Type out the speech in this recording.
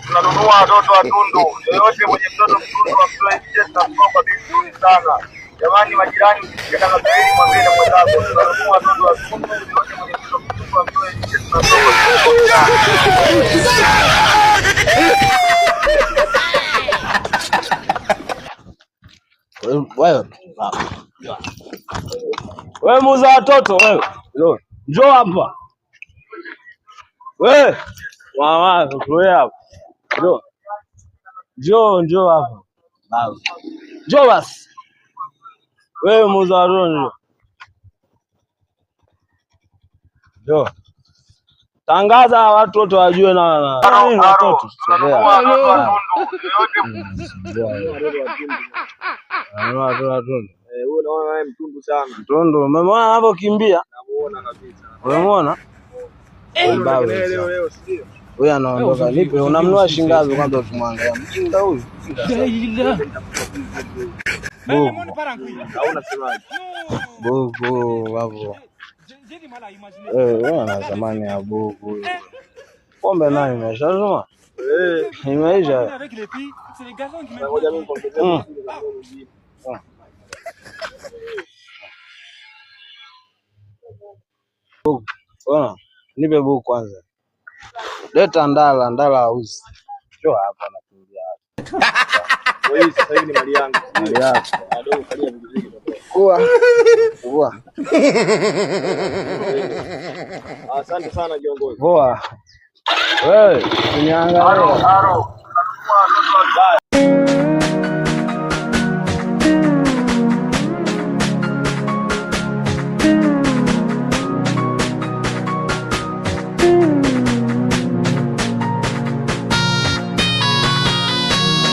tunanunua watoto wa Tundu. Yoyote mwenye mtoto mtundu amtoe nje, tunakuomba vizuri sana. Jamani majirani, mkitaka kweli mwambie na mwenzako, tunanunua watoto wa Tundu. Yoyote mwenye mtoto mtundu amtoe nje, tunakuomba vizuri sana. Wewe muuza watoto wewe. Njoo hapa. Wewe mama, wewe hapa. Njoo hapa. Baba. Njoo basi. Wewe muuza watoto. Njoo. Tangaza watoto wajue na watoto. Wewe unaona naye mtundu sana. Mtundu, umemwona anapokimbia? Namuona kabisa. Unamuona? Leo sio. Huyu anaondoka. Nipe, unamnua shingapi kwanza tumwangalia. Mjinga huyu. Hauna semaji. Bugu hapo. Wewe ana zamani ya bugu. Pombe nayo imeshazuma? Imeisha. Ngoja mimi kuongezea. Bwana, nipe buku kwanza. Leta ndala auzi. Njoo hapa na kuingia hapa. Wewe sasa hivi ni mali yangu. Mali yako. Adogo kalia vizuri. Kuwa. Asante sana kiongozi. Poa. Wewe, uniangalie. Haro.